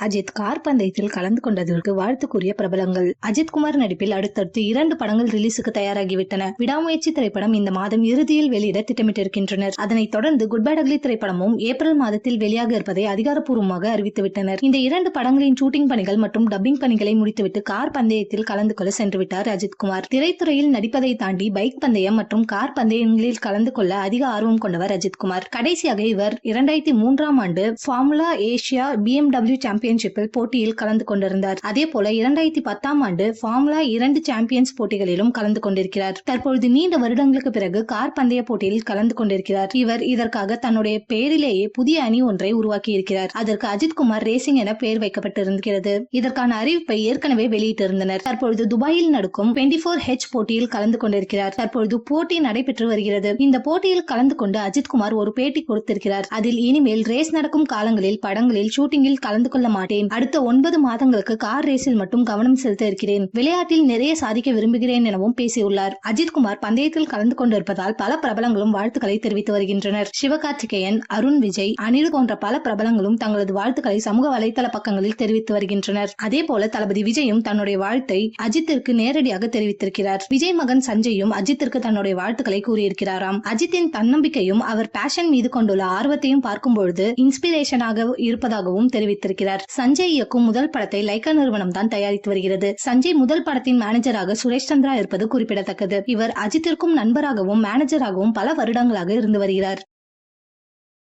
Ajith car பந்தயத்தில் கலந்து கொண்டதற்கு வாழ்த்து கூறிய பிரபலங்கள். அஜித்குமார் நடிப்பில் அடுத்தடுத்து 2 படங்கள் ரிலீஸுக்கு தயாராகிவிட்டன. விடாமுயற்சி திரைப்படம் இந்த மாதம் இறுதியில் வெளியிட திட்டமிட்டிருக்கின்றனர். அதனைத் தொடர்ந்து குட் பேட் அக்லி திரைப்படமும் ஏப்ரல் மாதத்தில் வெளியாக இருப்பதை அதிகாரப்பூர்வமாக அறிவித்துவிட்டனர். இந்த 2 படங்களின் ஷூட்டிங் பணிகள் மற்றும் டப்பிங் பணிகளை முடித்துவிட்டு கார் பந்தயத்தில் கலந்து கொள்ள சென்று விட்டார் அஜித்குமார். திரைத்துறையில் நடிப்பதை தாண்டி பைக் பந்தயம் மற்றும் கார் பந்தயங்களில் கலந்து கொள்ள அதிக ஆர்வம் கொண்டவர் அஜித்குமார். கடைசியாக இவர் 2003ஆம் ஆண்டு ஃபார்முலா ஏசியா BMW சாம்பியன்ஷிப்பில் போட்டியில் கலந்து கொண்டிருந்தார். அதே போல 2010ஆம் ஆண்டு ஃபார்முலா 2 சாம்பியன்ஸ் போட்டிகளிலும் கலந்து கொண்டிருக்கிறார். தற்பொழுது நீண்ட வருடங்களுக்கு பிறகு கார் பந்தய போட்டியில் கலந்து கொண்டிருக்கிறார். இவர் இதற்காக தன்னுடைய பெயரிலேயே புதிய அணி ஒன்றை உருவாக்கி இருக்கிறார். அதற்கு அஜித்குமார் ரேசிங் என பெயர் வைக்கப்பட்டிருக்கிறது. இதற்கான அறிவிப்பை ஏற்கனவே வெளியிட்டிருந்தனர். தற்பொழுது துபாயில் நடக்கும் 24H போட்டியில் கலந்து கொண்டிருக்கிறார். தற்பொழுது போட்டி நடைபெற்று வருகிறது. இந்த போட்டியில் கலந்து கொண்டு அஜித்குமார் ஒரு பேட்டி கொடுத்திருக்கிறார். அதில் இனிமேல் ரேஸ் நடக்கும் காலங்களில் படங்களில் ஷூட்டிங்கில் கலந்து கொள்ள மாட்டேன். அடுத்த 9 மாதங்களுக்கு கார் ரேஸில் மட்டும் கவனம் செலுத்த இருக்கிறேன். விளையாட்டில் நிறைய சாதிக்க விரும்புகிறேன் எனவும் பேசியுள்ளார். அஜித்குமார் பந்தயத்தில் கலந்து கொண்டிருப்பதால் பல பிரபலங்களும் வாழ்த்துக்களை தெரிவித்து வருகின்றனர். சிவகார்த்திகேயன், அருண் விஜய், அனிருத் போன்ற பல பிரபலங்களும் தங்களது வாழ்த்துக்களை சமூக வலைதள பக்கங்களில் தெரிவித்து வருகின்றனர். அதே போல தளபதி விஜயும் தன்னுடைய வாழ்த்தை அஜித்திற்கு நேரடியாக தெரிவித்திருக்கிறார். விஜய் மகன் சஞ்சயும் அஜித்திற்கு தன்னுடைய வாழ்த்துக்களை கூறியிருக்கிறாராம். அஜித்தின் தன்னம்பிக்கையும் அவர் பேஷன் மீது கொண்டுள்ள ஆர்வத்தையும் பார்க்கும் பொழுது இன்ஸ்பிரேஷனாக இருப்பதாகவும் தெரிவித்திருக்கிறார். சஞ்சய் இயக்கும் முதல் படத்தை லைகா நிறுவனம் தான் தயாரித்து வருகிறது. சஞ்சய் முதல் படத்தின் மேனேஜராக சுரேஷ் சந்திரா இருப்பது குறிப்பிடத்தக்கது. இவர் அஜித்திற்கும் நண்பராகவும் மேனேஜராகவும் பல வருடங்களாக இருந்து வருகிறார்.